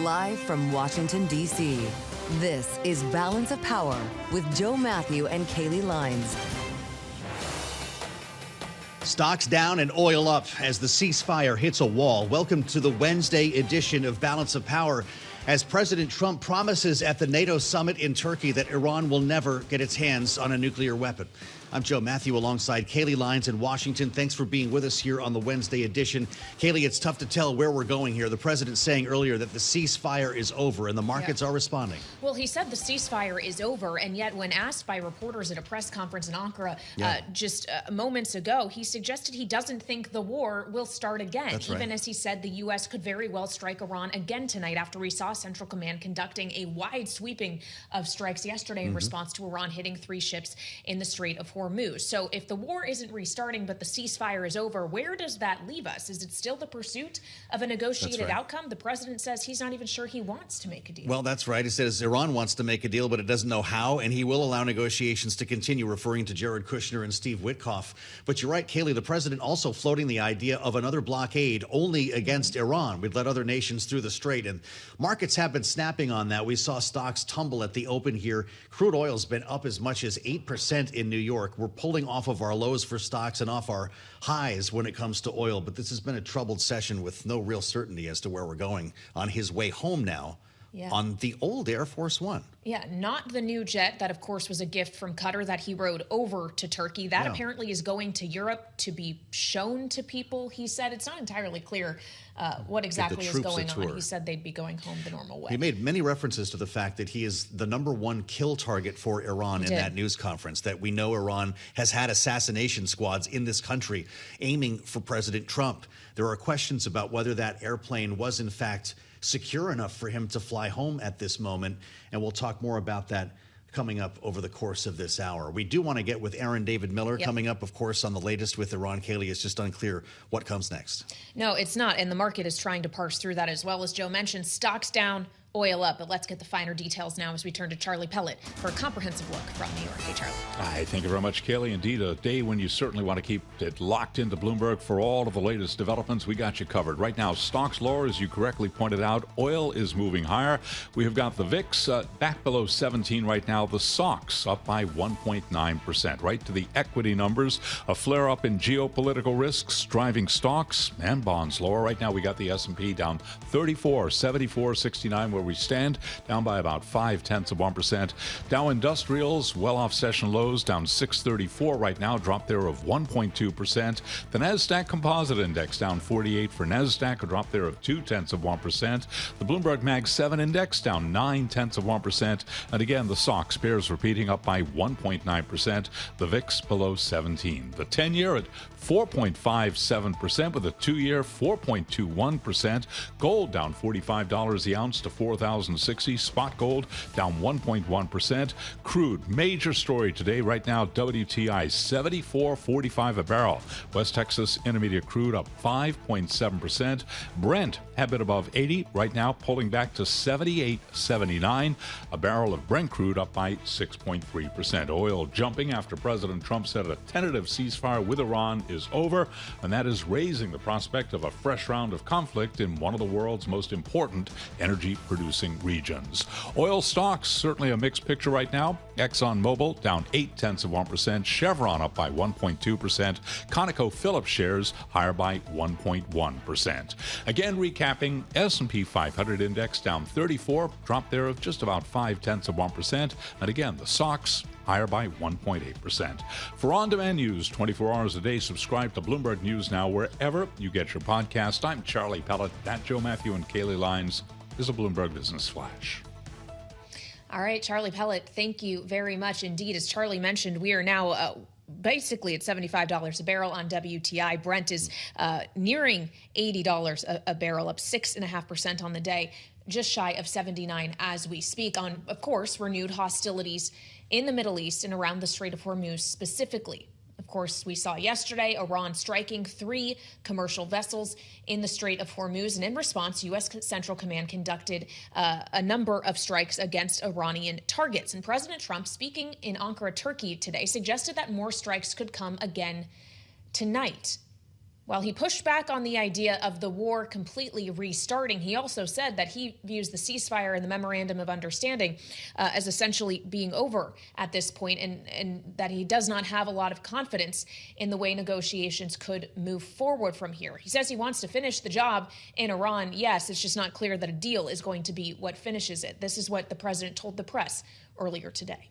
Live from Washington, D.C., this is Balance of Power with Joe Mathieu and Kailey Leinz. Stocks down and oil up as the ceasefire hits a wall. Welcome to the Wednesday edition of Balance of Power, as President Trump promises at the NATO summit in Turkey that Iran will never get its hands on a nuclear weapon. I'm Joe Mathieu alongside Kailey Leinz in Washington. Thanks for being with us here on the Wednesday edition. Kailey, it's tough to tell where we're going here. The president saying earlier that the ceasefire is over and the markets are responding. Well, he said the ceasefire is over, and yet when asked by reporters at a press conference in Ankara just moments ago, he suggested he doesn't think the war will start again. That's even right. as he said the U.S. could very well strike Iran again tonight after we saw Central Command conducting a wide sweeping of strikes yesterday in response to Iran hitting 3 ships in the Strait of Hormuz. So if the war isn't restarting but the ceasefire is over, where does that leave us? Is it still the pursuit of a negotiated outcome? The president says he's not even sure he wants to make a deal. Well, that's right. He says Iran wants to make a deal, but it doesn't know how, and he will allow negotiations to continue, referring to Jared Kushner and Steve Witkoff. But you're right, Kailey, the president also floating the idea of another blockade only against Iran. We'd let other nations through the Strait, and markets have been snapping on that. We saw stocks tumble at the open here. Crude oil's been up as much as 8% in New York. We're pulling off of our lows for stocks and off our highs when it comes to oil, but this has been a troubled session with no real certainty as to where we're going on his way home now on the old Air Force One. Yeah, not the new jet that, of course, was a gift from Qatar that he rode over to Turkey. That apparently is going to Europe to be shown to people. He said it's not entirely clear what exactly is going on. He said they'd be going home the normal way. He made many references to the fact that he is the #1 kill target for Iran in that news conference, that we know Iran has had assassination squads in this country aiming for President Trump. There are questions about whether that airplane was, in fact, secure enough for him to fly home at this moment, and we'll talk more about that coming up over the course of this hour. We do want to get with Aaron David Miller coming up, of course, on the latest with Iran. Kailey, it's just unclear what comes next. No, it's not, and the market is trying to parse through that as well. As Joe mentioned, stocks down, oil up. But let's get the finer details now as we turn to Charlie Pellet for a comprehensive look from New York. Hey, Charlie. Hi, thank you very much, Kailey. Indeed, a day when you certainly want to keep it locked into Bloomberg for all of the latest developments. We got you covered. Right now, stocks lower, as you correctly pointed out. Oil is moving higher. We have got the VIX back below 17 right now. The SOX up by 1.9%. Right to the equity numbers. A flare-up in geopolitical risks driving stocks and bonds lower. Right now, we got the S&P down 34, 74.69, where we stand, down by about 0.5%. Dow Industrials well off session lows, down 634 right now, drop there of 1.2%. The Nasdaq Composite Index down 48 for Nasdaq, a drop there of 0.2%. The Bloomberg Mag 7 Index down 0.9%. And again, the SOX bears repeating, up by 1.9%. The VIX below 17. The 10-year at 4.57%, with a 2-year 4.21%. Gold down $45 the ounce to $4,060. Spot gold down 1.1%. Crude, major story today. Right now, WTI $74.45 a barrel. West Texas Intermediate crude up 5.7%. Brent had been above 80. Right now, pulling back to 78.79. A barrel of Brent crude up by 6.3%. Oil jumping after President Trump said a tentative ceasefire with Iran is over, and that is raising the prospect of a fresh round of conflict in one of the world's most important energy-producing regions. Oil stocks, certainly a mixed picture right now. ExxonMobil down 0.8%. Chevron up by 1.2%. ConocoPhillips shares higher by 1.1%. Again, recapping, S&P 500 index down 34, drop there of just about 0.5%. And again, the SOX higher by 1.8%. For on-demand news 24 hours a day, subscribe to Bloomberg News Now wherever you get your podcast. I'm Charlie Pellet. That Joe Mathieu and Kailey Leinz is a Bloomberg Business Flash. All right, Charlie Pellet, thank you very much indeed. As Charlie mentioned, we are now basically at $75 a barrel on WTI. Brent is nearing $80 a barrel, up 6.5% on the day, just shy of 79 as we speak, on, of course, renewed hostilities in the Middle East and around the Strait of Hormuz specifically. Of course, we saw yesterday Iran striking 3 commercial vessels in the Strait of Hormuz. And in response, U.S. Central Command conducted a number of strikes against Iranian targets. And President Trump, speaking in Ankara, Turkey today, suggested that more strikes could come again tonight. While he pushed back on the idea of the war completely restarting, he also said that he views the ceasefire and the memorandum of understanding as essentially being over at this point, and that he does not have a lot of confidence in the way negotiations could move forward from here. He says he wants to finish the job in Iran. Yes, it's just not clear that a deal is going to be what finishes it. This is what the president told the press earlier today.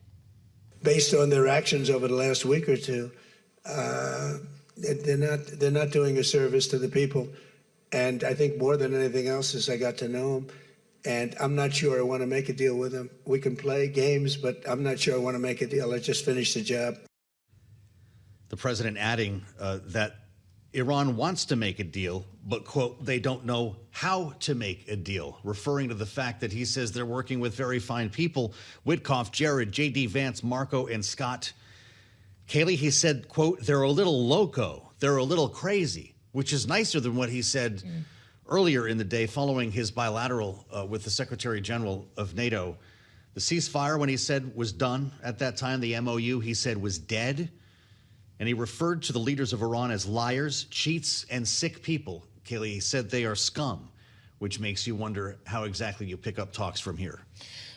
Based on their actions over the last week or two, they're not doing a service to the people. And I think more than anything else is I got to know them. And I'm not sure I want to make a deal with them. We can play games, but I'm not sure I want to make a deal. Let's just finish the job. The president adding that Iran wants to make a deal, but, quote, they don't know how to make a deal, referring to the fact that he says they're working with very fine people: Witkoff, Jared, J.D. Vance, Marco, and Scott. Kailey, he said, quote, they're a little loco, they're a little crazy, which is nicer than what he said earlier in the day following his bilateral with the Secretary General of NATO. The ceasefire, when he said was done at that time, the MOU, he said was dead. And he referred to the leaders of Iran as liars, cheats, and sick people. Kailey, he said they are scum, which makes you wonder how exactly you pick up talks from here.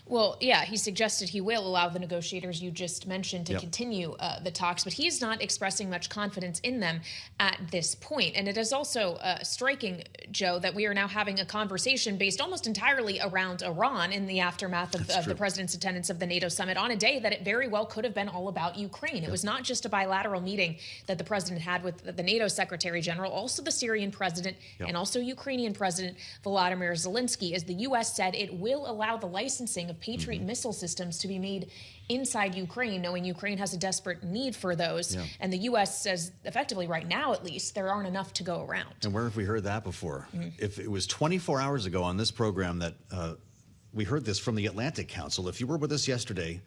Well, yeah, he suggested he will allow the negotiators you just mentioned to continue the talks, but he's not expressing much confidence in them at this point. And it is also striking, Joe, that we are now having a conversation based almost entirely around Iran in the aftermath of the president's attendance of the NATO summit on a day that it very well could have been all about Ukraine. It was not just a bilateral meeting that the president had with the NATO Secretary General, also the Syrian president and also Ukrainian President Volodymyr Zelensky, as the U.S. said it will allow the licensing of Patriot missile systems to be made inside Ukraine, knowing Ukraine has a desperate need for those. And the U.S. says, effectively right now at least, there aren't enough to go around. And where have we heard that before? If it was 24 hours ago on this program that we heard this from the Atlantic Council, if you were with us yesterday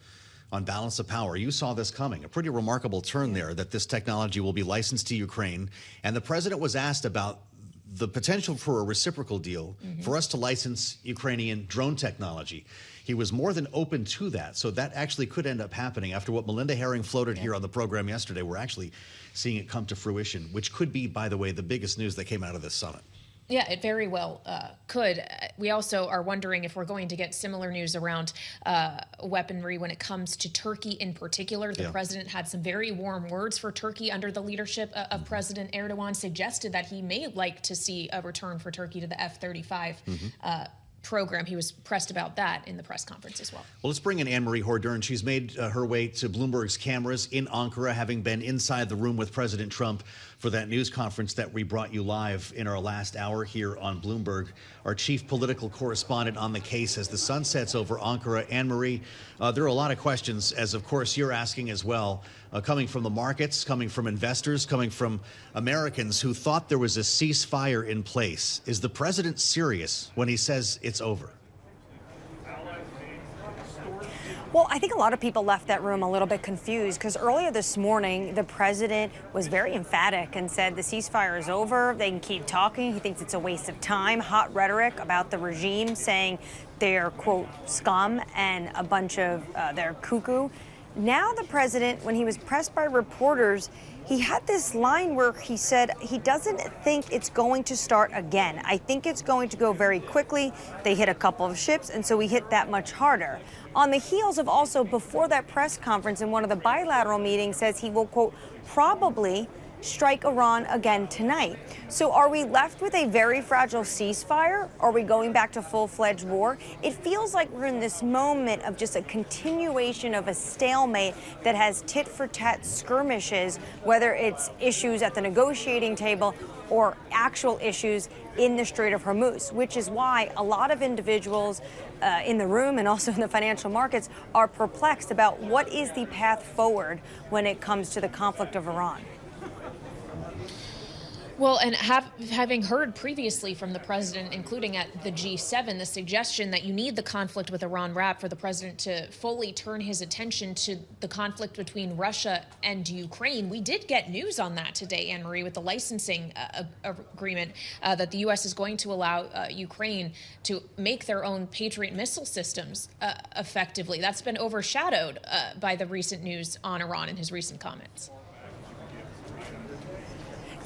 on Balance of Power, you saw this coming. A pretty remarkable turn there, that this technology will be licensed to Ukraine. And the president was asked about the potential for a reciprocal deal for us to license Ukrainian drone technology. He was more than open to that. So that actually could end up happening. After what Melinda Herring floated here on the program yesterday, we're actually seeing it come to fruition, which could be, by the way, the biggest news that came out of this summit. Yeah, it very well could. We also are wondering if we're going to get similar news around weaponry when it comes to Turkey in particular. The president had some very warm words for Turkey under the leadership of President Erdogan, suggested that he may like to see a return for Turkey to the F-35 program. He was pressed about that in the press conference as well. Well, let's bring in Anne-Marie Hordern. She's made her way to Bloomberg's cameras in Ankara, having been inside the room with President Trump for that news conference that we brought you live in our last hour here on Bloomberg. Our chief political correspondent on the case as the sun sets over Ankara. Anne-Marie, there are a lot of questions, as of course you're asking as well, coming from the markets, coming from investors, coming from Americans who thought there was a ceasefire in place. Is the president serious when he says it's over? Well, I think a lot of people left that room a little bit confused, because earlier this morning, the president was very emphatic and said the ceasefire is over. They can keep talking. He thinks it's a waste of time. Hot rhetoric about the regime, saying they're, quote, scum and a bunch of they're cuckoo. Now the president, when he was pressed by reporters, he had this line where he said he doesn't think it's going to start again. I think it's going to go very quickly. They hit a couple of ships, and so we hit that much harder. On the heels of also, before that press conference in one of the bilateral meetings, says he will, quote, probably strike Iran again tonight. So are we left with a very fragile ceasefire? Are we going back to full-fledged war? It feels like we're in this moment of just a continuation of a stalemate that has tit-for-tat skirmishes, whether it's issues at the negotiating table or actual issues in the Strait of Hormuz, which is why a lot of individuals in the room and also in the financial markets are perplexed about what is the path forward when it comes to the conflict of Iran. Well, and having heard previously from the president, including at the G7, the suggestion that you need the conflict with Iran wrapped for the president to fully turn his attention to the conflict between Russia and Ukraine. We did get news on that today, Anne-Marie, with the licensing agreement that the U.S. is going to allow Ukraine to make their own Patriot missile systems effectively. That's been overshadowed by the recent news on Iran and his recent comments.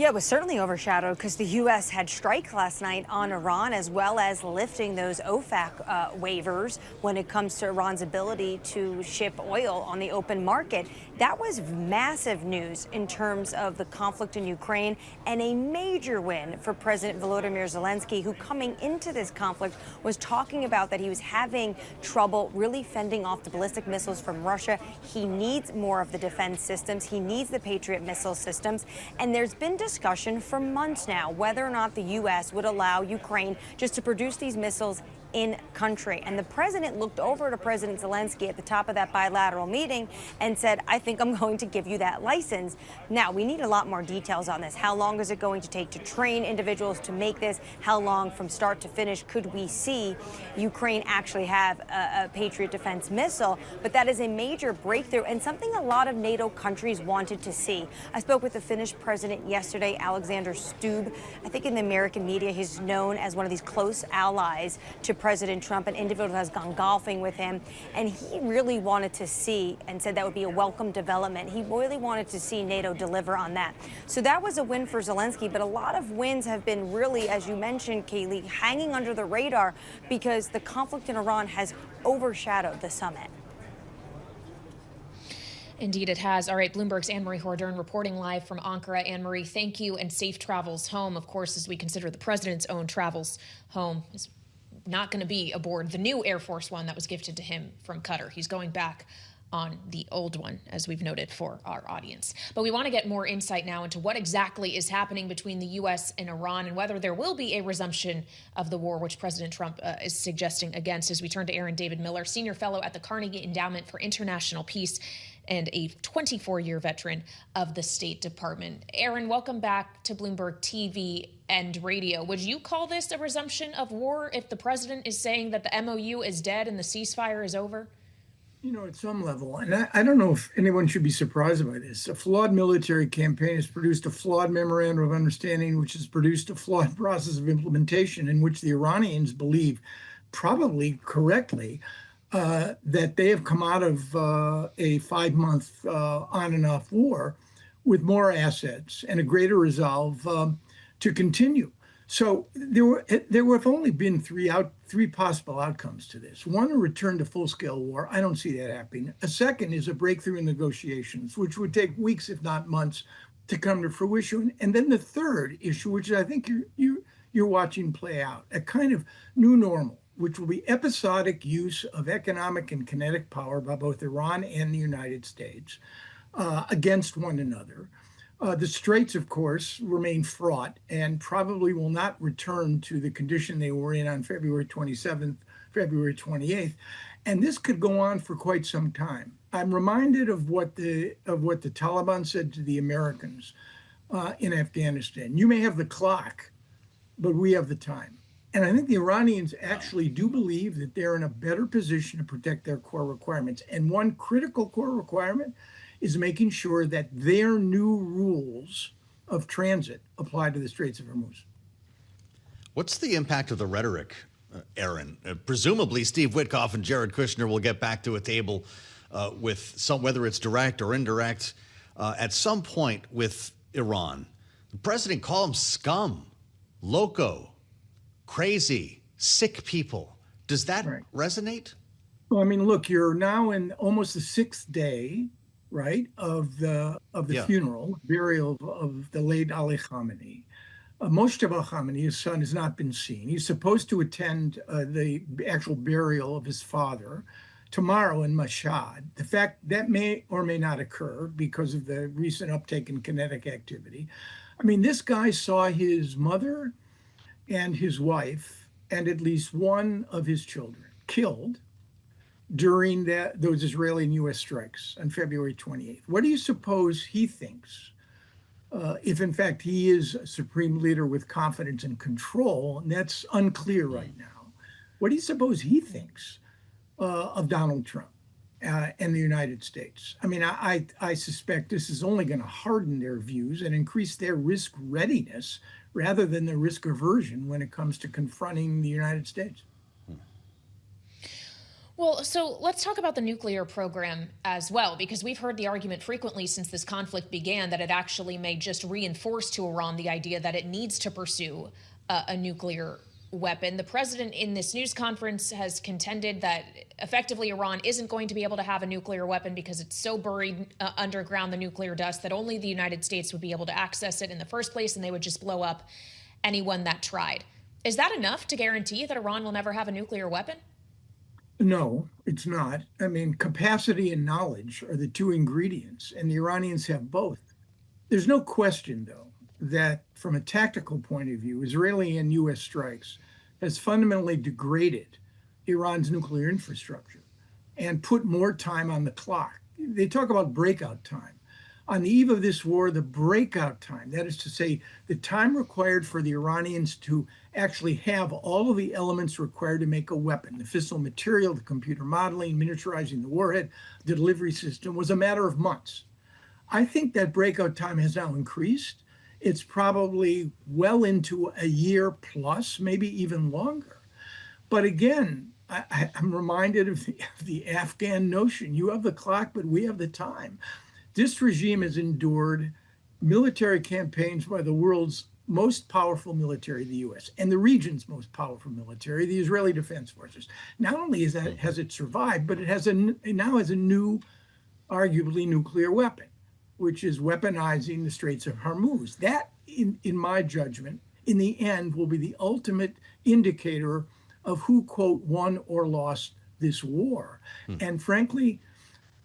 Yeah, it was certainly overshadowed because the U.S. had strike last night on Iran, as well as lifting those OFAC waivers when it comes to Iran's ability to ship oil on the open market. That was massive news in terms of the conflict in Ukraine, and a major win for President Volodymyr Zelensky, who coming into this conflict was talking about that he was having trouble really fending off the ballistic missiles from Russia. He needs more of the defense systems. He needs the Patriot missile systems. And there's been discussion for months now whether or not the U.S. would allow Ukraine just to produce these missiles in country. And the president looked over to President Zelensky at the top of that bilateral meeting and said, I think I'm going to give you that license. Now, we need a lot more details on this. How long is it going to take to train individuals to make this? How long from start to finish could we see Ukraine actually have a Patriot defense missile? But that is a major breakthrough and something a lot of NATO countries wanted to see. I spoke with the Finnish president yesterday, Alexander Stubb. I think in the American media, he's known as one of these close allies to President Trump, an individual who has gone golfing with him, and he really wanted to see and said that would be a welcome development. He really wanted to see NATO deliver on that. So that was a win for Zelensky, but a lot of wins have been really, as you mentioned, Kailey, hanging under the radar because the conflict in Iran has overshadowed the summit. Indeed, it has. All right, Bloomberg's Anne-Marie Hordern reporting live from Ankara. Anne-Marie, thank you, and safe travels home. Of course, as we consider the president's own travels home, is not going to be aboard the new Air Force One that was gifted to him from Qatar. He's going back on the old one, as we've noted for our audience. But we want to get more insight now into what exactly is happening between the U.S. and Iran and whether there will be a resumption of the war, which President Trump is suggesting against, as we turn to Aaron David Miller, senior fellow at the Carnegie Endowment for International Peace and a 24-year veteran of the State Department. Aaron, welcome back to Bloomberg TV and radio. Would you call this a resumption of war if the president is saying that the MOU is dead and the ceasefire is over? You know, at some level, and I don't know if anyone should be surprised by this, a flawed military campaign has produced a flawed memorandum of understanding, which has produced a flawed process of implementation in which the Iranians believe, probably correctly, that they have come out of a 5-month on and off war with more assets and a greater resolve to continue. So there have only been three possible outcomes to this. One, a return to full-scale war. I don't see that happening. A second is a breakthrough in negotiations, which would take weeks, if not months, to come to fruition. And then the third issue, which I think you're watching play out, a kind of new normal, which will be episodic use of economic and kinetic power by both Iran and the United States against one another. The Straits, of course, remain fraught and probably will not return to the condition they were in on February 27th, February 28th. And this could go on for quite some time. I'm reminded of what the Taliban said to the Americans in Afghanistan. You may have the clock, but we have the time. And I think the Iranians actually do believe that they're in a better position to protect their core requirements. And one critical core requirement is making sure that their new rules of transit apply to the Straits of Hormuz. What's the impact of the rhetoric, Aaron? Presumably, Steve Witkoff and Jared Kushner will get back to a table with some, whether it's direct or indirect, at some point with Iran. The president called them scum, loco, crazy, sick people. Does that resonate? Well, I mean, look, you're now in almost the 6th day, right, of the funeral, burial of the late Ali Khamenei. Mojtaba Khamenei, his son, has not been seen. He's supposed to attend the actual burial of his father tomorrow in Mashhad. The fact that may or may not occur because of the recent uptake in kinetic activity. I mean, this guy saw his mother and his wife and at least one of his children killed during those Israeli and U.S. strikes on February 28th. What do you suppose he thinks, if in fact he is a supreme leader with confidence and control, and that's unclear right now? What do you suppose he thinks of Donald Trump and the United States? I mean, I suspect this is only going to harden their views and increase their risk readiness rather than the risk aversion when it comes to confronting the United States. Well, so let's talk about the nuclear program as well, because we've heard the argument frequently since this conflict began that it actually may just reinforce to Iran the idea that it needs to pursue a nuclear weapon. The president in this news conference has contended that effectively Iran isn't going to be able to have a nuclear weapon because it's so buried underground, the nuclear dust, that only the United States would be able to access it in the first place, and they would just blow up anyone that tried. Is that enough to guarantee that Iran will never have a nuclear weapon? No, it's not. I mean, capacity and knowledge are the two ingredients, and the Iranians have both. There's no question, though, that from a tactical point of view, Israeli and U.S. strikes has fundamentally degraded Iran's nuclear infrastructure and put more time on the clock. They talk about breakout time. On the eve of this war, the breakout time, that is to say, the time required for the Iranians to actually have all of the elements required to make a weapon, the fissile material, the computer modeling, miniaturizing the warhead, the delivery system, was a matter of months. I think that breakout time has now increased. It's probably well into a year plus, maybe even longer. But again, I'm reminded of the Afghan notion. You have the clock, but we have the time. This regime has endured military campaigns by the world's most powerful military, the U.S., and the region's most powerful military, the Israeli Defense Forces. Not only has it survived, but it now has a new, arguably nuclear weapon, which is weaponizing the Straits of Hormuz. That, in my judgment, in the end, will be the ultimate indicator of who, quote, won or lost this war. And frankly,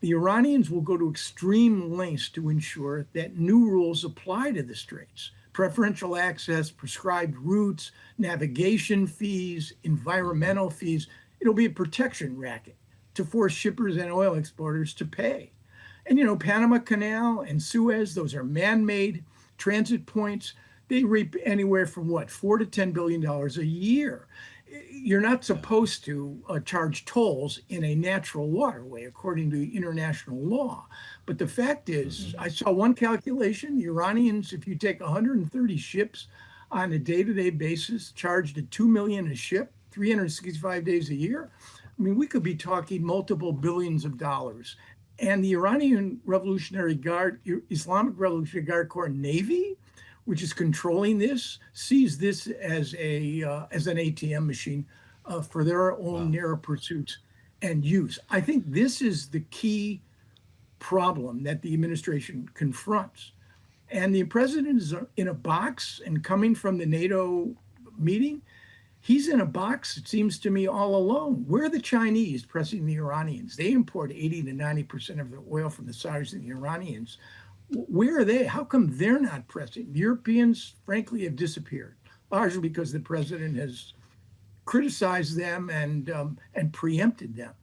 the Iranians will go to extreme lengths to ensure that new rules apply to the Straits. Preferential access, prescribed routes, navigation fees, environmental fees. It'll be a protection racket to force shippers and oil exporters to pay. And, you know, Panama Canal and Suez, those are man-made transit points. They reap anywhere from, what, $4 to $10 billion a year. You're not supposed to charge tolls in a natural waterway, according to international law. But the fact is, I saw one calculation, the Iranians, if you take 130 ships on a day-to-day basis, charged at $2 million a ship, 365 days a year, I mean, we could be talking multiple billions of dollars. And the Iranian Revolutionary Guard, Islamic Revolutionary Guard Corps Navy, which is controlling this, sees this as an ATM machine for their own narrow pursuits and use. I think this is the key problem that the administration confronts. And the president is in a box, and coming from the NATO meeting, he's in a box, it seems to me, all alone. Where are the Chinese pressing the Iranians? They import 80 to 90% of the oil from the Saudis and the Iranians. Where are they? How come they're not pressing? The Europeans, frankly, have disappeared, largely because the president has criticized them and preempted them.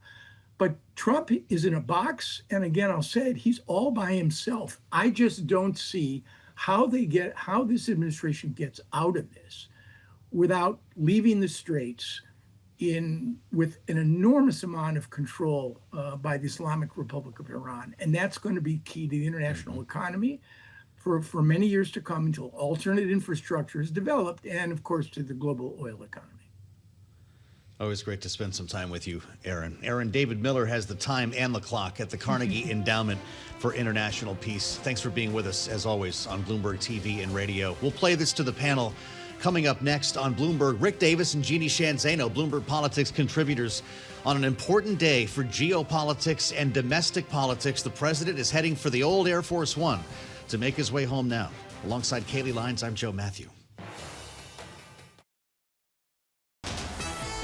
But Trump is in a box, and again, I'll say it, he's all by himself. I just don't see how this administration gets out of this without leaving the Straits with an enormous amount of control by the Islamic Republic of Iran. And that's going to be key to the international economy for many years to come until alternate infrastructure is developed, and of course to the global oil economy. Always great to spend some time with you, Aaron. Aaron, David Miller has the time and the clock at the Carnegie Endowment for International Peace. Thanks for being with us, as always, on Bloomberg TV and radio. We'll play this to the panel. Coming up next on Bloomberg, Rick Davis and Jeanne Zaino, Bloomberg Politics contributors. On an important day for geopolitics and domestic politics, the president is heading for the old Air Force One to make his way home now. Alongside Kailey, Leinz, I'm Joe Mathieu.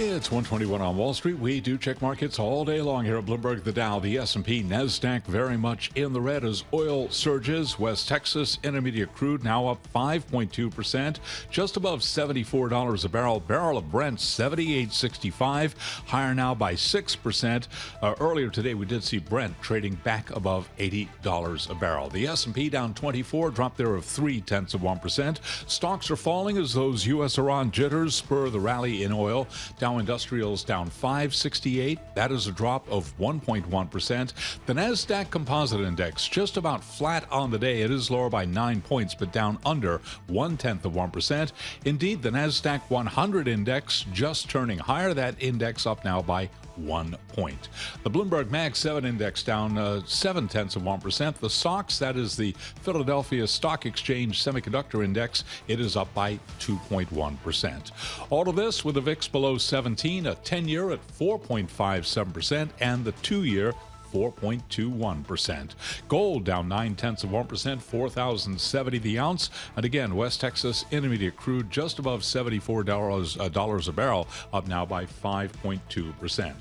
It's 121 on Wall Street. We do check markets all day long here at Bloomberg. The Dow, the S&P, NASDAQ very much in the red as oil surges. West Texas Intermediate crude now up 5.2%, just above $74 a barrel. Barrel of Brent, $78.65, higher now by 6%. Earlier today, we did see Brent trading back above $80 a barrel. The S&P down 24, drop there of 0.3%. Stocks are falling as those U.S.-Iran jitters spur the rally in oil. Dow Industrials down 568. That is a drop of 1.1%. The NASDAQ Composite Index just about flat on the day. It is lower by 9 points, but down under 0.1%. Indeed, the NASDAQ 100 Index just turning higher. That index up now by 1 point. The Bloomberg Mag 7 index down 0.7%. The SOX, that is the Philadelphia Stock Exchange Semiconductor Index, it is up by 2.1%. All of this with the VIX below 17, a 10-year at 4.57%, and the 2-year 4.21%. Gold down 0.9%, 4,070 the ounce. And again, West Texas Intermediate crude just above $74 a barrel, up now by 5.2%.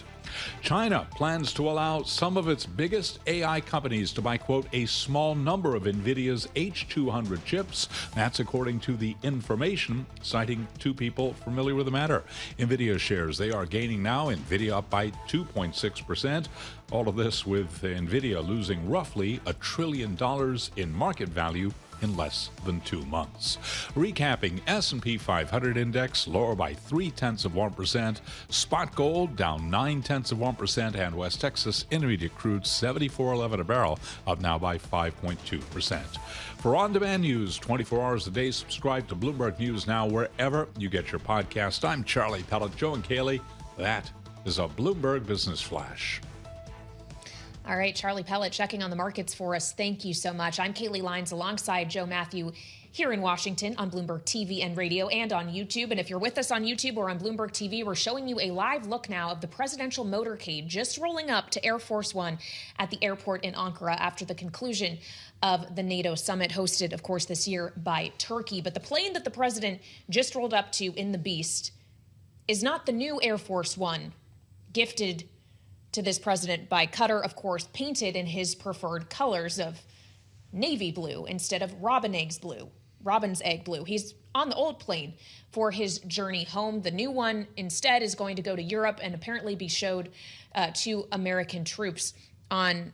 China plans to allow some of its biggest AI companies to buy, quote, a small number of NVIDIA's H200 chips. That's according to The Information, citing two people familiar with the matter. NVIDIA shares, they are gaining now. NVIDIA up by 2.6%. All of this with NVIDIA losing roughly $1 trillion in market value in less than 2 months. Recapping, S&P 500 index lower by 0.3%, spot gold down 0.9%, and West Texas Intermediate crude $74.11 a barrel, up now by 5.2%. For on-demand news 24 hours a day, subscribe to Bloomberg News Now wherever you get your podcast. I'm Charlie Pellet. Joe and Kailey, that is a Bloomberg Business Flash. All right, Charlie Pellet checking on the markets for us. Thank you so much. I'm Kailey Leinz alongside Joe Mathieu here in Washington on Bloomberg TV and radio and on YouTube. And if you're with us on YouTube or on Bloomberg TV, we're showing you a live look now of the presidential motorcade just rolling up to Air Force One at the airport in Ankara after the conclusion of the NATO summit hosted, of course, this year by Turkey. But the plane that the president just rolled up to in the Beast is not the new Air Force One gifted to this president by Qatar, of course, painted in his preferred colors of navy blue instead of robin's egg blue. He's on the old plane for his journey home. The new one instead is going to go to Europe and apparently be showed to American troops on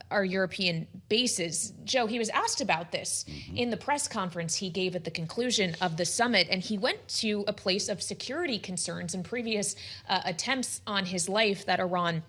our European bases. Joe, he was asked about this in the press conference he gave at the conclusion of the summit, and he went to a place of security concerns and previous attempts on his life that Iran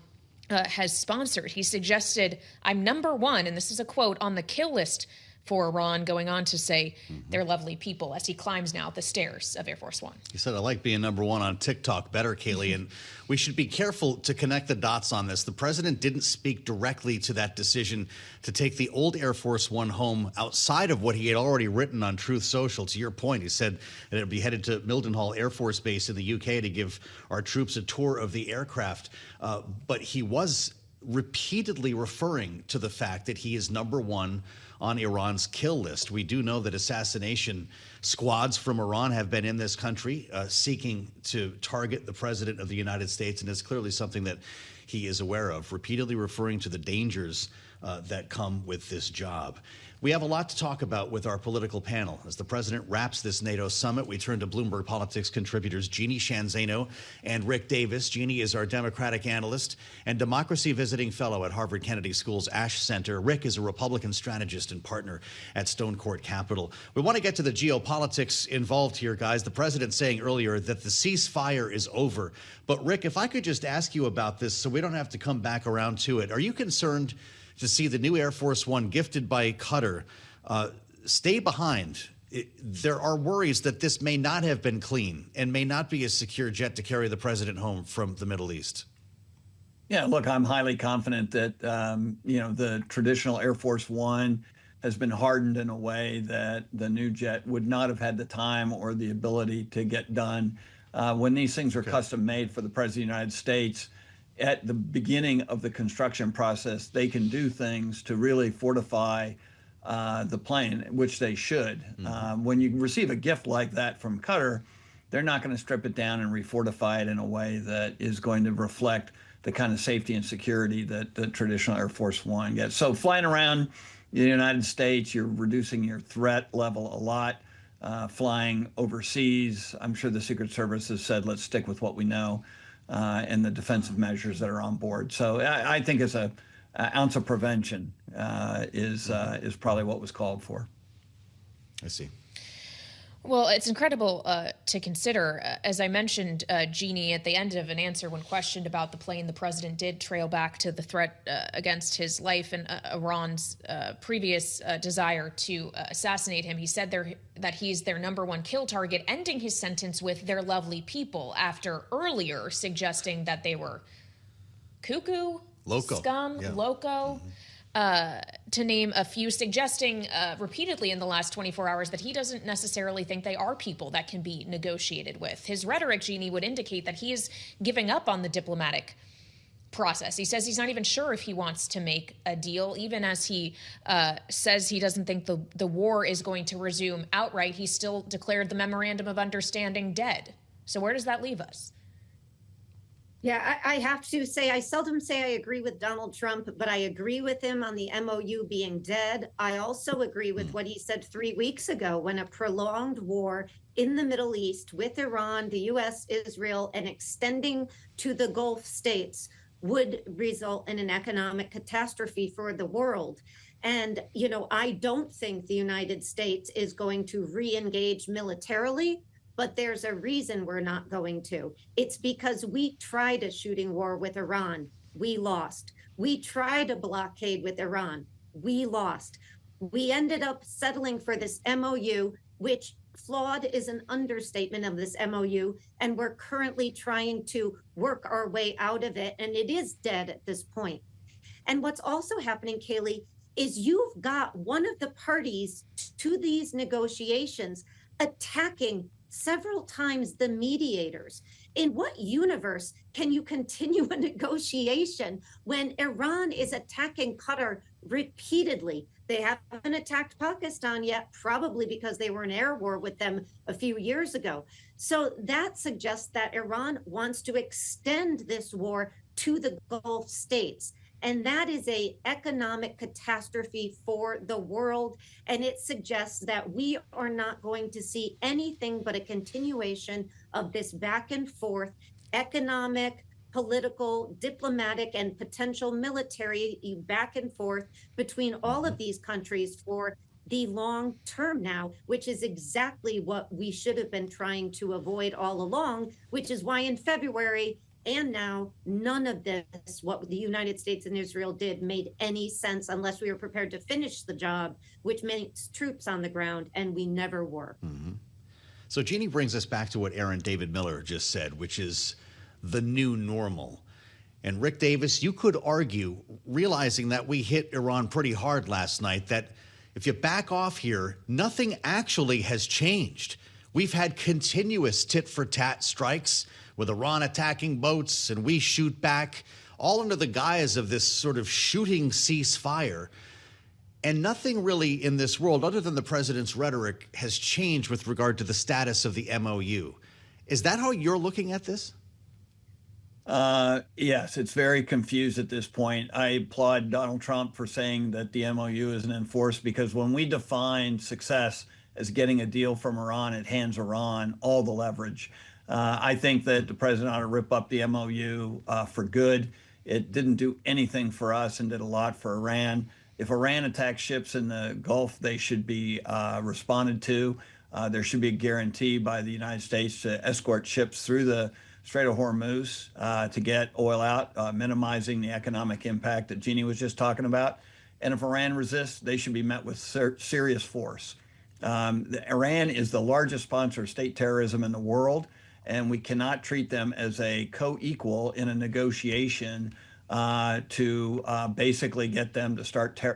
has sponsored. He suggested, I'm number one, and this is a quote, on the kill list for Iran, going on to say they're lovely people as he climbs now the stairs of Air Force One. He said, I like being number one on TikTok better, Kailey, and we should be careful to connect the dots on this. The president didn't speak directly to that decision to take the old Air Force One home outside of what he had already written on Truth Social. To your point, he said that it would be headed to Mildenhall Air Force Base in the UK to give our troops a tour of the aircraft. But he was repeatedly referring to the fact that he is number one on Iran's kill list. We do know that assassination squads from Iran have been in this country seeking to target the president of the United States, and it's clearly something that he is aware of, repeatedly referring to the dangers that come with this job. We have a lot to talk about with our political panel. As the president wraps this NATO summit, we turn to Bloomberg Politics contributors Jeanne Zaino and Rick Davis. Jeanne is our Democratic analyst and democracy visiting fellow at Harvard Kennedy School's Ash Center. Rick is a Republican strategist and partner at Stonecourt Capital. We want to get to the geopolitics involved here, guys. The president saying earlier that the ceasefire is over. But Rick, if I could just ask you about this so we don't have to come back around to it. Are you concerned to see the new Air Force One gifted by Qatar stay behind? There are worries that this may not have been clean and may not be a secure jet to carry the president home from the Middle East. Yeah, look, I'm highly confident that, the traditional Air Force One has been hardened in a way that the new jet would not have had the time or the ability to get done. When these things are custom made for the President of the United States, at the beginning of the construction process, they can do things to really fortify the plane, which they should. When you receive a gift like that from Qatar, they're not going to strip it down and refortify it in a way that is going to reflect the kind of safety and security that the traditional Air Force One gets. So flying around the United States, you're reducing your threat level a lot. Flying overseas, I'm sure the Secret Service has said, let's stick with what we know. And the defensive measures that are on board. So I think as an ounce of prevention is probably what was called for. I see. Well, it's incredible to consider. As I mentioned, Jeanne, at the end of an answer when questioned about the plane, the president did trail back to the threat against his life and Iran's previous desire to assassinate him. He said that he's their number one kill target, ending his sentence with "their lovely people," after earlier suggesting that they were cuckoo, loco, scum, loco, to name a few, suggesting repeatedly in the last 24 hours that he doesn't necessarily think they are people that can be negotiated with. His rhetoric, Jeanne, would indicate that he is giving up on the diplomatic process. He says he's not even sure if he wants to make a deal, even as he says he doesn't think the war is going to resume outright. He still declared the Memorandum of Understanding dead. So where does that leave us? Yeah, I have to say, I seldom say I agree with Donald Trump, but I agree with him on the MOU being dead. I also agree with what he said 3 weeks ago when a prolonged war in the Middle East with Iran, the U.S., Israel, and extending to the Gulf states would result in an economic catastrophe for the world. And, you know, I don't think the United States is going to re-engage militarily, but there's a reason we're not going to. It's because we tried a shooting war with Iran. We lost. We tried a blockade with Iran. We lost. We ended up settling for this MOU, which flawed is an understatement of this MOU, and we're currently trying to work our way out of it, and it is dead at this point. And what's also happening, Kailey, is you've got one of the parties to these negotiations attacking several times the mediators. In what universe can you continue a negotiation when Iran is attacking Qatar repeatedly? They haven't attacked Pakistan yet, probably because they were in air war with them a few years ago. So that suggests that Iran wants to extend this war to the Gulf states. And that is an economic catastrophe for the world. And it suggests that we are not going to see anything but a continuation of this back and forth economic, political, diplomatic, and potential military back and forth between all of these countries for the long term now, which is exactly what we should have been trying to avoid all along, which is why in February and now none of this, what the United States and Israel did, made any sense unless we were prepared to finish the job, which means troops on the ground, and we never were. Mm-hmm. So Jeanne brings us back to what Aaron David Miller just said, which is the new normal. And Rick Davis, you could argue, realizing that we hit Iran pretty hard last night, that if you back off here, nothing actually has changed. We've had continuous tit-for-tat strikes with Iran attacking boats, and we shoot back, all under the guise of this sort of shooting ceasefire. And nothing really in this world, other than the president's rhetoric, has changed with regard to the status of the MOU. Is that how you're looking at this? Yes, it's very confused at this point. I applaud Donald Trump for saying that the MOU isn't enforced, because when we define success as getting a deal from Iran, it hands Iran all the leverage. I think that the president ought to rip up the MOU for good. It didn't do anything for us and did a lot for Iran. If Iran attacks ships in the Gulf, they should be responded to. There should be a guarantee by the United States to escort ships through the Strait of Hormuz to get oil out, minimizing the economic impact that Jeanne was just talking about. And if Iran resists, they should be met with serious force. Iran is the largest sponsor of state terrorism in the world, and we cannot treat them as a co-equal in a negotiation to basically get them to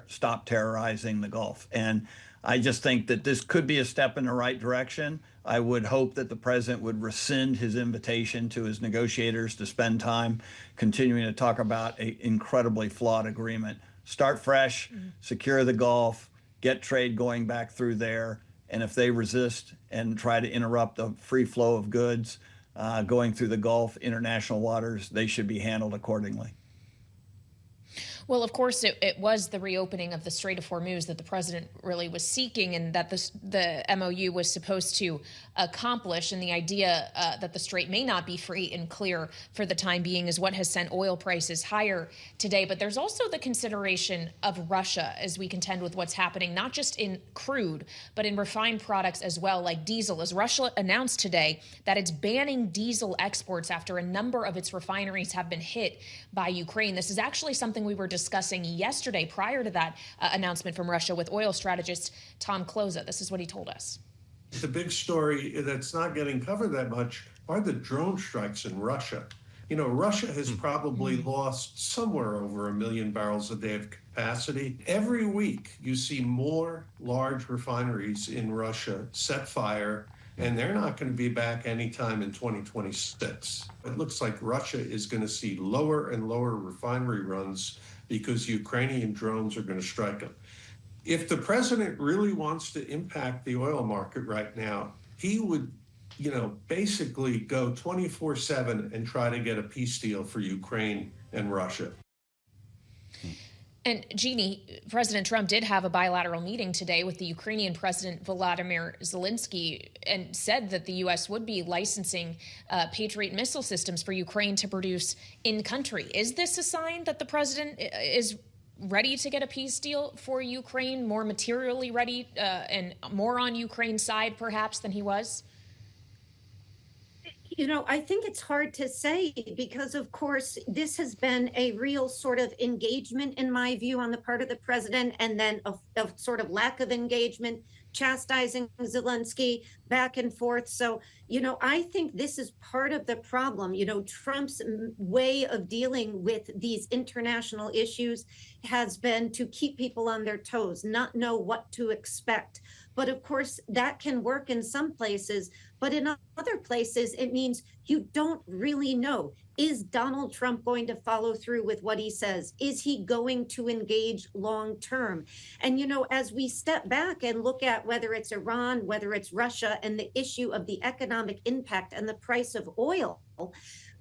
stop terrorizing the Gulf. And I just think that this could be a step in the right direction. I would hope that the president would rescind his invitation to his negotiators to spend time continuing to talk about an incredibly flawed agreement. Start fresh, secure the Gulf, get trade going back through there. And if they resist and try to interrupt the free flow of goods going through the Gulf, international waters, they should be handled accordingly. Well, of course, it was the reopening of the Strait of Hormuz that the president really was seeking, and that the MOU was supposed to accomplish. And the idea that the Strait may not be free and clear for the time being is what has sent oil prices higher today. But there's also the consideration of Russia as we contend with what's happening, not just in crude, but in refined products as well, like diesel. As Russia announced today that it's banning diesel exports after a number of its refineries have been hit by Ukraine. This is actually something we were discussing yesterday prior to that announcement from Russia with oil strategist Tom Kloza. This is what he told us. The big story that's not getting covered that much are the drone strikes in Russia. You know, Russia has probably lost somewhere over 1 million barrels a day of capacity. Every week, you see more large refineries in Russia set fire, and they're not going to be back anytime in 2026. It looks like Russia is going to see lower and lower refinery runs because Ukrainian drones are going to strike them. If the president really wants to impact the oil market right now, he would, you know, basically go 24/7 and try to get a peace deal for Ukraine and Russia. And Jeanne, President Trump did have a bilateral meeting today with the Ukrainian President Volodymyr Zelensky and said that the U.S. would be licensing Patriot missile systems for Ukraine to produce in country. Is this a sign that the president is ready to get a peace deal for Ukraine, more materially ready and more on Ukraine's side perhaps than he was? You know, I think it's hard to say because, of course, this has been a real sort of engagement, in my view, on the part of the president, and then a sort of lack of engagement, chastising Zelensky back and forth. So, you know, I think this is part of the problem. You know, Trump's way of dealing with these international issues has been to keep people on their toes, not know what to expect. But of course, that can work in some places. But in other places, it means you don't really know. Is Donald Trump going to follow through with what he says? Is he going to engage long term? And, you know, as we step back and look at whether it's Iran, whether it's Russia, and the issue of the economic impact and the price of oil,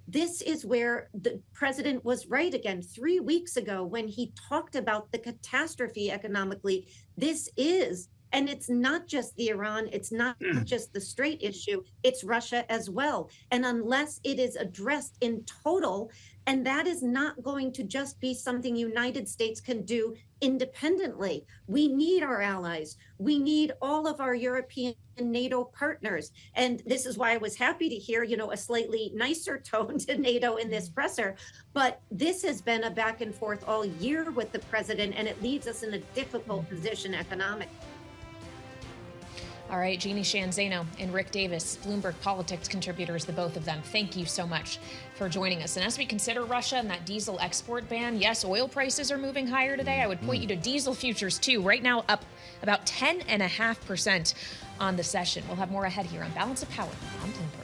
this is where the president was right again 3 weeks ago when he talked about the catastrophe economically. This is. And it's not just the Iran, it's not just the Strait issue, it's Russia as well. And unless it is addressed in total, and that is not going to just be something United States can do independently. We need our allies. We need all of our European and NATO partners. And this is why I was happy to hear, you know, a slightly nicer tone to NATO in this presser. But this has been a back and forth all year with the president, and it leaves us in a difficult position economically. All right, Jeanne, Zaino, and Rick Davis, Bloomberg politics contributors, the both of them. Thank you so much for joining us. And as we consider Russia and that diesel export ban, yes, oil prices are moving higher today. I would point you to diesel futures, too. Right now, up about 10.5% on the session. We'll have more ahead here on Balance of Power on Bloomberg.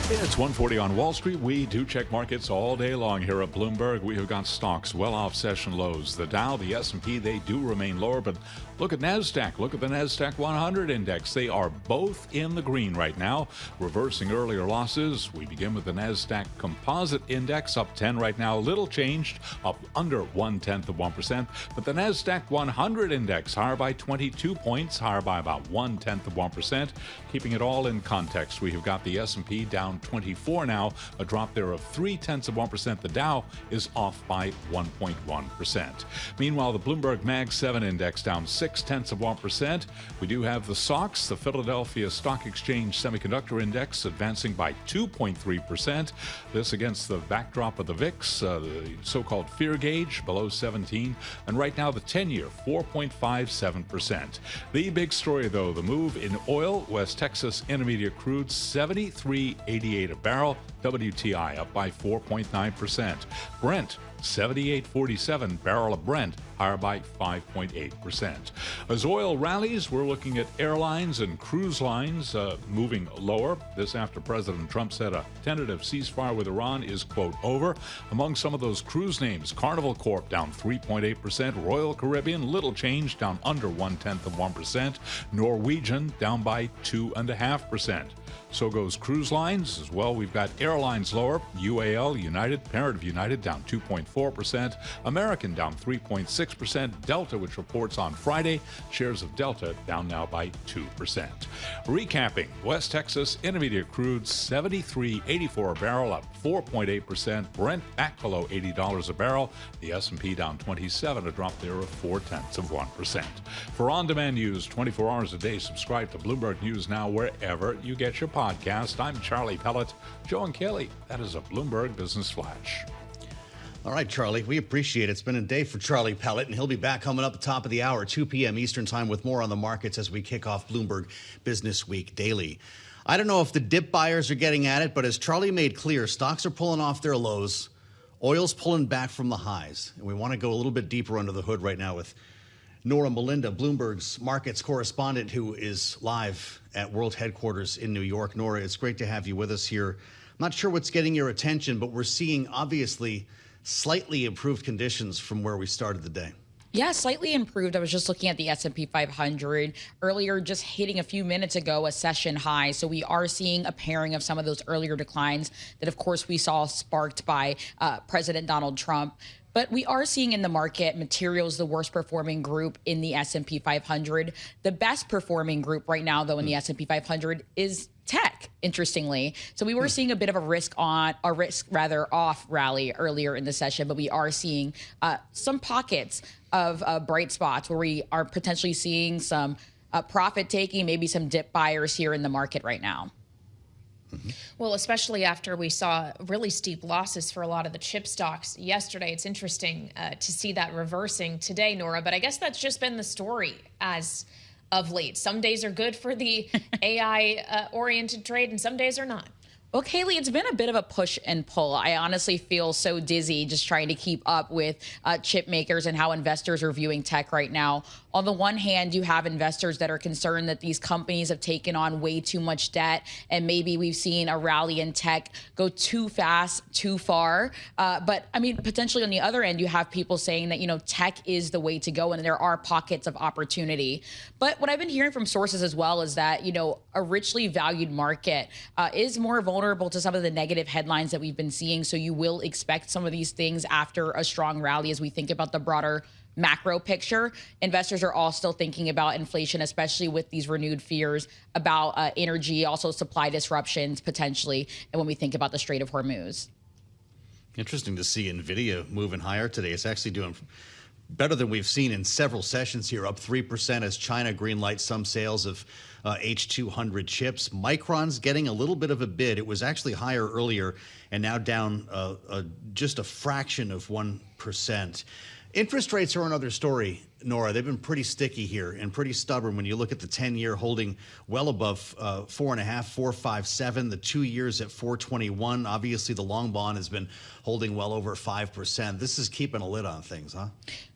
It's 1:40 on Wall Street. We do check markets all day long here at Bloomberg. We have got stocks well off session lows. The Dow, the S&P, they do remain lower, but look at NASDAQ. Look at the NASDAQ 100 index. They are both in the green right now, reversing earlier losses. We begin with the NASDAQ Composite Index, up 10 right now, little changed, up under 0.1%. But the NASDAQ 100 index higher by 22 points, higher by about 0.1%. Keeping it all in context, we have got the S&P down 24 now, a drop there of 0.3%. The Dow is off by 1.1%. Meanwhile, the Bloomberg Mag 7 index down 0.6%. We do have the SOX, the Philadelphia Stock Exchange Semiconductor Index, advancing by 2.3%. This against the backdrop of the VIX, the so-called fear gauge, below 17. And right now, the 10-year, 4.57%. The big story, though, the move in oil. West Texas Intermediate crude, $73.88 a barrel. WTI up by 4.9%. Brent, $78.47 barrel of Brent, higher by 5.8%. As oil rallies, we're looking at airlines and cruise lines moving lower. This after President Trump said a tentative ceasefire with Iran is, quote, over. Among some of those cruise names, Carnival Corp down 3.8%. Royal Caribbean, little change, down under 0.1%. Norwegian down by 2.5%. So goes cruise lines as well. We've got airlines lower. UAL, United, parent of United, down 2.4%. American down 3.6%. Delta, which reports on Friday, shares of Delta down now by 2%. Recapping, West Texas Intermediate crude, $73.84 a barrel, up 4.8%. Brent back below $80 a barrel. The S&P down 27, a drop there of 0.4%. For on-demand news 24 hours a day, subscribe to Bloomberg News Now wherever you get your podcast. I'm Charlie Pellet. Joe and Kailey, that is a Bloomberg Business Flash. All right, Charlie, we appreciate it. It's been a day for Charlie Pellet, and he'll be back coming up at the top of the hour, 2 p.m. Eastern time, with more on the markets as we kick off Bloomberg Business Week Daily. I don't know if the dip buyers are getting at it, but as Charlie made clear, stocks are pulling off their lows. Oil's pulling back from the highs. And we want to go a little bit deeper under the hood right now with Nora Melinda, Bloomberg's markets correspondent, who is live at World Headquarters in New York. Nora, it's great to have you with us here. I'm not sure what's getting your attention, but we're seeing, obviously, slightly improved conditions from where we started the day. Yeah, slightly improved. I was just looking at the S&P 500 earlier, just hitting a few minutes ago a session high. So we are seeing a pairing of some of those earlier declines that, of course, we saw sparked by President Donald Trump. But we are seeing in the market materials the worst performing group in the S&P 500. The best performing group right now, though, in the S&P 500 is tech, interestingly. So we were seeing a bit of a risk off rally earlier in the session, but we are seeing some pockets of bright spots where we are potentially seeing some profit taking, maybe some dip buyers here in the market right now. Well, especially after we saw really steep losses for a lot of the chip stocks yesterday. It's interesting to see that reversing today, Nora, but I guess that's just been the story as of late. Some days are good for the AI-oriented trade and some days are not. Well, Kailey, it's been a bit of a push and pull. I honestly feel so dizzy just trying to keep up with chip makers and how investors are viewing tech right now. On the one hand, you have investors that are concerned that these companies have taken on way too much debt, and maybe we've seen a rally in tech go too fast, too far. But I mean, potentially on the other end, you have people saying that, tech is the way to go, and there are pockets of opportunity. But what I've been hearing from sources as well is that, a richly valued market is more vulnerable to some of the negative headlines that we've been seeing. So you will expect some of these things after a strong rally as we think about the broader macro picture. Investors are all still thinking about inflation, especially with these renewed fears about energy, also supply disruptions potentially, and when we think about the Strait of Hormuz. Interesting to see NVIDIA moving higher today. It's actually doing better than we've seen in several sessions here, up 3% as China greenlights some sales of H200 chips. Micron's getting a little bit of a bid. It was actually higher earlier and now down just a fraction of 1%. Interest rates are another story, Nora. They've been pretty sticky here and pretty stubborn when you look at the 10-year holding well above 4.5, 4.57, the 2 years at 4.21. Obviously, the long bond has been holding well over 5%. This is keeping a lid on things, huh?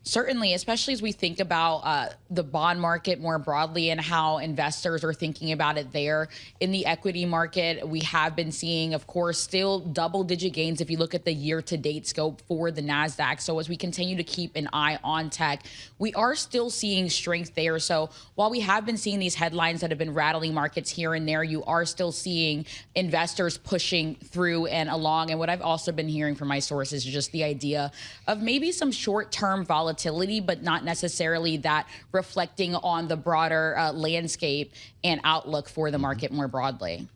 Certainly, especially as we think about the bond market more broadly and how investors are thinking about it there. In the equity market, we have been seeing, of course, still double-digit gains if you look at the year-to-date scope for the NASDAQ. So as we continue to keep an eye on tech, we are still seeing strength there. So while we have been seeing these headlines that have been rattling markets here and there, you are still seeing investors pushing through and along. And what I've also been hearing from my sources is just the idea of maybe some short-term volatility, but not necessarily that reflecting on the broader landscape and outlook for the market more broadly.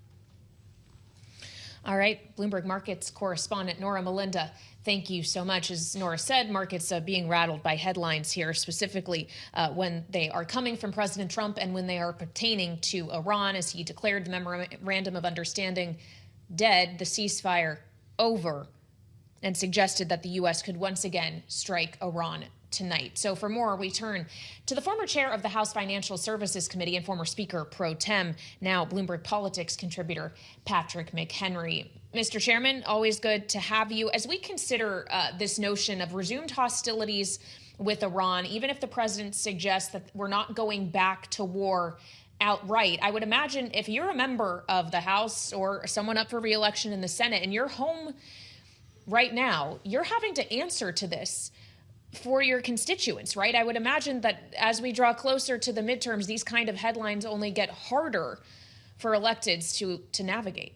All right, Bloomberg Markets correspondent Nora Melinda, thank you so much. As Nora said, markets being rattled by headlines here, specifically when they are coming from President Trump and when they are pertaining to Iran, as he declared the memorandum of understanding dead, the ceasefire over, and suggested that the U.S. could once again strike Iran tonight. So for more, we turn to the former chair of the House Financial Services Committee and former Speaker pro tem, now Bloomberg Politics contributor, Patrick McHenry. Mr. Chairman, always good to have you. As we consider this notion of resumed hostilities with Iran, even if the president suggests that we're not going back to war outright, I would imagine if you're a member of the House or someone up for re-election in the Senate and you're home right now, you're having to answer to this for your constituents, right? I would imagine that as we draw closer to the midterms, these kind of headlines only get harder for electeds to navigate.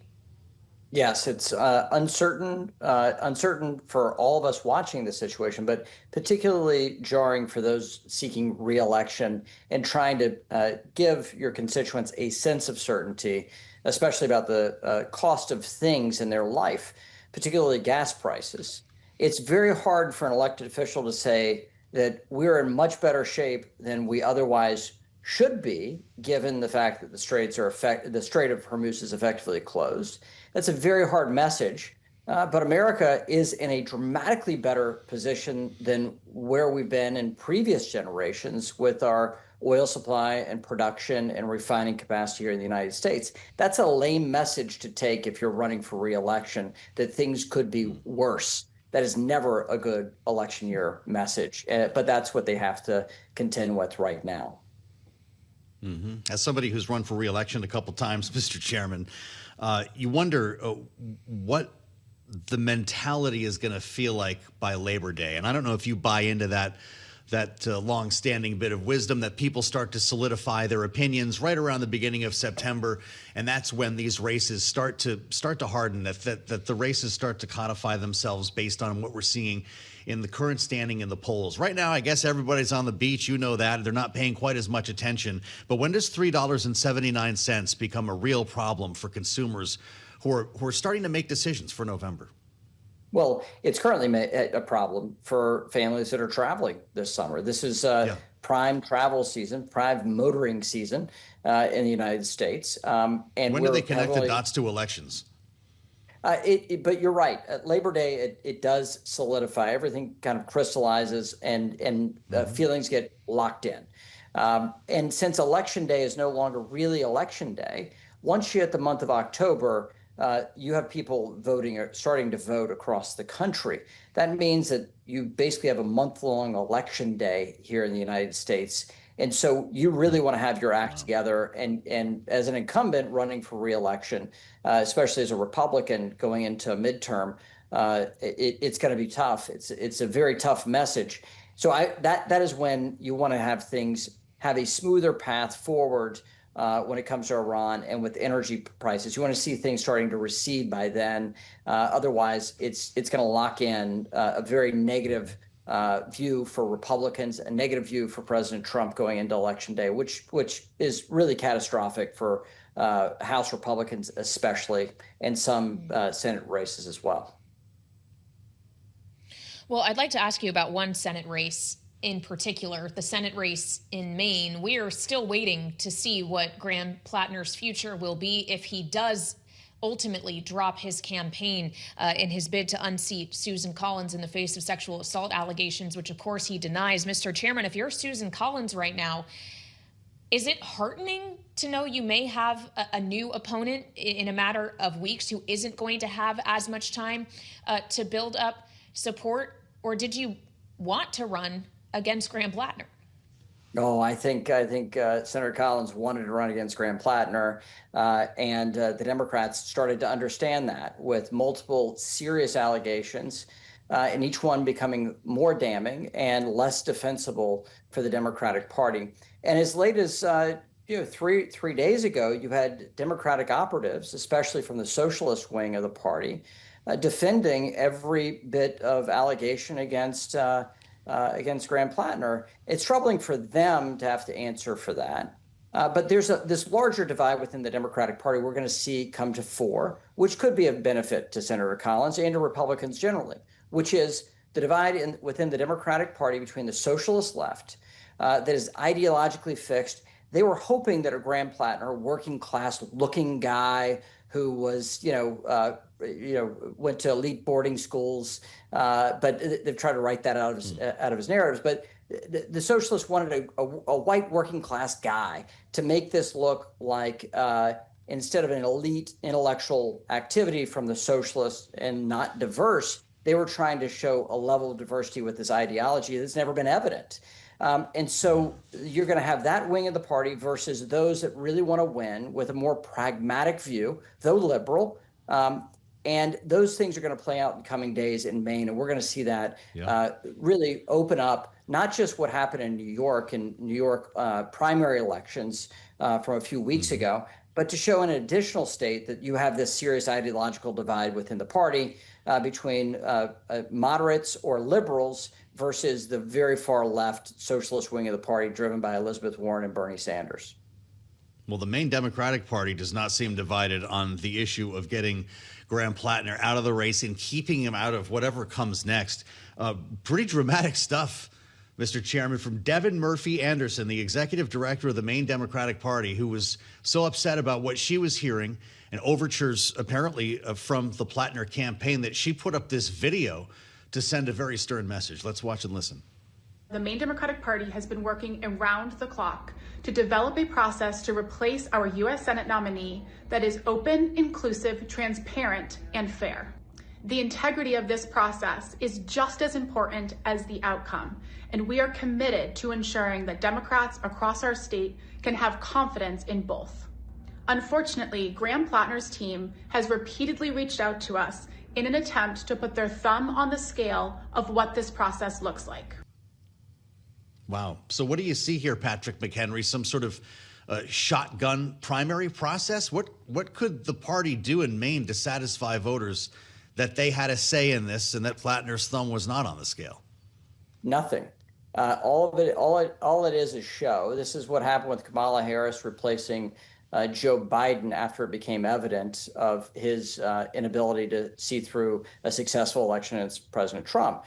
Yes, it's uncertain for all of us watching the situation, but particularly jarring for those seeking re-election and trying to give your constituents a sense of certainty, especially about the cost of things in their life, particularly gas prices. It's very hard for an elected official to say that we're in much better shape than we otherwise should be, given the fact that the Strait of Hormuz is effectively closed. That's a very hard message But America is in a dramatically better position than where we've been in previous generations with our oil supply and production and refining capacity here in the United States. That's a lame message to take if you're running for re-election, that things could be worse. That is never a good election year message, but that's what they have to contend with right now. As somebody who's run for re-election a couple times, Mr. Chairman, you wonder what the mentality is going to feel like by Labor Day. And I don't know if you buy into that long-standing bit of wisdom that people start to solidify their opinions right around the beginning of September, and that's when these races start to harden, that the races start to codify themselves based on what we're seeing in the current standing in the polls. Right now, I guess everybody's on the beach. You know that. They're not paying quite as much attention. But when does $3.79 become a real problem for consumers who are starting to make decisions for November? Well, it's currently a problem for families that are traveling this summer. This is prime travel season, prime motoring season in the United States. And when do they connect the dots to elections? But you're right. At Labor Day, it does solidify. Everything kind of crystallizes and feelings get locked in. And since Election Day is no longer really Election Day, once you hit the month of October, you have people voting or starting to vote across the country. That means that you basically have a month-long election day here in the United States. And so you really want to have your act together. And as an incumbent running for re-election, especially as a Republican going into a midterm, it's going to be tough. It's a very tough message. So that is when you want to have things have a smoother path forward when it comes to Iran and with energy prices. You want to see things starting to recede by then. Otherwise, it's going to lock in a very negative view for Republicans, a negative view for President Trump going into Election Day, which is really catastrophic for House Republicans especially, and some Senate races as well. Well, I'd like to ask you about one Senate race in particular, the Senate race in Maine. We are still waiting to see what Graham Platner's future will be if he does ultimately drop his campaign in his bid to unseat Susan Collins in the face of sexual assault allegations, which of course he denies. Mr. Chairman, if you're Susan Collins right now, is it heartening to know you may have a new opponent in a matter of weeks who isn't going to have as much time to build up support? Or did you want to run against Graham Platner? No, I think Senator Collins wanted to run against Graham Platner, and the Democrats started to understand that with multiple serious allegations, and each one becoming more damning and less defensible for the Democratic Party. And as late as 3 days ago, you had Democratic operatives, especially from the socialist wing of the party, defending every bit of allegation against Graham Platner. It's troubling for them to have to answer for that. But there's this larger divide within the Democratic Party we're going to see come to fore, which could be of benefit to Senator Collins and to Republicans generally, which is the divide within the Democratic Party between the socialist left that is ideologically fixed. They were hoping that a Graham Platner, working class looking guy who was, went to elite boarding schools, but they've tried to write that out of his narratives. But the socialists wanted a white working class guy to make this look like instead of an elite intellectual activity from the socialists and not diverse, they were trying to show a level of diversity with this ideology that's never been evident. And so you're going to have that wing of the party versus those that really want to win with a more pragmatic view, though liberal. And those things are going to play out in coming days in Maine. And we're going to see that really open up not just what happened in New York primary elections from a few weeks ago, but to show an additional state that you have this serious ideological divide within the party between moderates or liberals versus the very far left socialist wing of the party driven by Elizabeth Warren and Bernie Sanders. Well, the Maine Democratic Party does not seem divided on the issue of getting Graham Platner out of the race and keeping him out of whatever comes next. Pretty dramatic stuff, Mr. Chairman, from Devin Murphy Anderson, the executive director of the Maine Democratic Party, who was so upset about what she was hearing and overtures apparently from the Platner campaign that she put up this video to send a very stern message. Let's watch and listen. The Maine Democratic Party has been working around the clock to develop a process to replace our U.S. Senate nominee that is open, inclusive, transparent, and fair. The integrity of this process is just as important as the outcome, and we are committed to ensuring that Democrats across our state can have confidence in both. Unfortunately, Graham Platner's team has repeatedly reached out to us in an attempt to put their thumb on the scale of what this process looks like. Wow. So what do you see here, Patrick McHenry? Some sort of shotgun primary process? What could the party do in Maine to satisfy voters that they had a say in this and that Platner's thumb was not on the scale? Nothing. All it is show. This is what happened with Kamala Harris replacing Joe Biden after it became evident of his inability to see through a successful election against President Trump.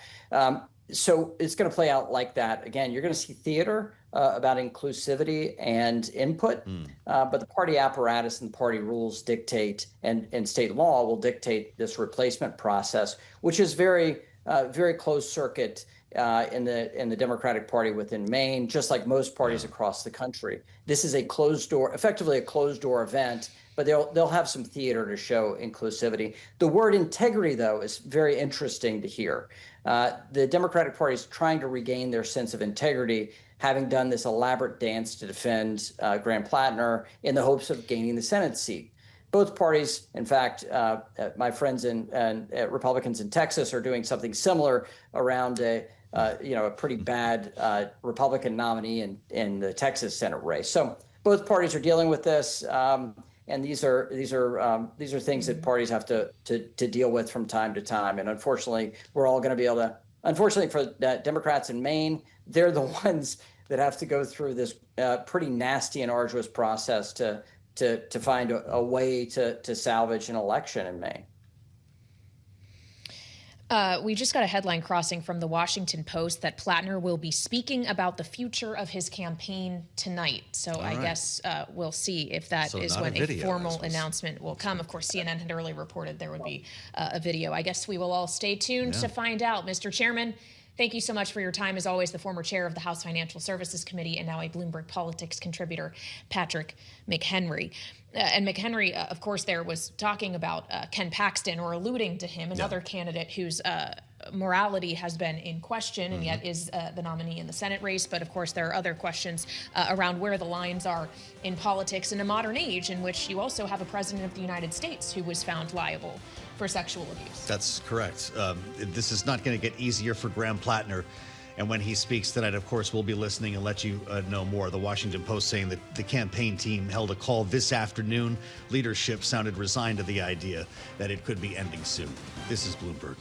So it's going to play out like that. Again, you're going to see theater about inclusivity and input, but the party apparatus and the party rules dictate, and state law will dictate this replacement process, which is very closed circuit in the Democratic Party within Maine, just like most parties across the country. This is a closed door, effectively a closed door event, but they'll have some theater to show inclusivity. The word integrity, though, is very interesting to hear. The Democratic Party is trying to regain their sense of integrity, having done this elaborate dance to defend Graham Platner in the hopes of gaining the Senate seat. Both parties, in fact, my friends and Republicans in Texas are doing something similar around a pretty bad Republican nominee in the Texas Senate race. So both parties are dealing with this. And these are things that parties have to deal with from time to time. And unfortunately, we're all going to be able to. Unfortunately for Democrats in Maine, they're the ones that have to go through this pretty nasty and arduous process to find a way to salvage an election in Maine. We just got a headline crossing from the Washington Post that Platner will be speaking about the future of his campaign tonight. So I guess we'll see if that is when a formal announcement will come. Of course, CNN had earlier reported there would be a video. I guess we will all stay tuned to find out. Mr. Chairman, thank you so much for your time. As always, the former chair of the House Financial Services Committee and now a Bloomberg Politics contributor, Patrick McHenry. And McHenry, of course, there was talking about Ken Paxton, or alluding to him, another candidate whose morality has been in question and yet is the nominee in the Senate race. But of course, there are other questions around where the lines are in politics in a modern age in which you also have a president of the United States who was found liable for sexual abuse. That's correct. This is not going to get easier for Graham Platner. And when he speaks tonight, of course, we'll be listening and let you know more. The Washington Post saying that the campaign team held a call this afternoon. Leadership sounded resigned to the idea that it could be ending soon. This is Bloomberg.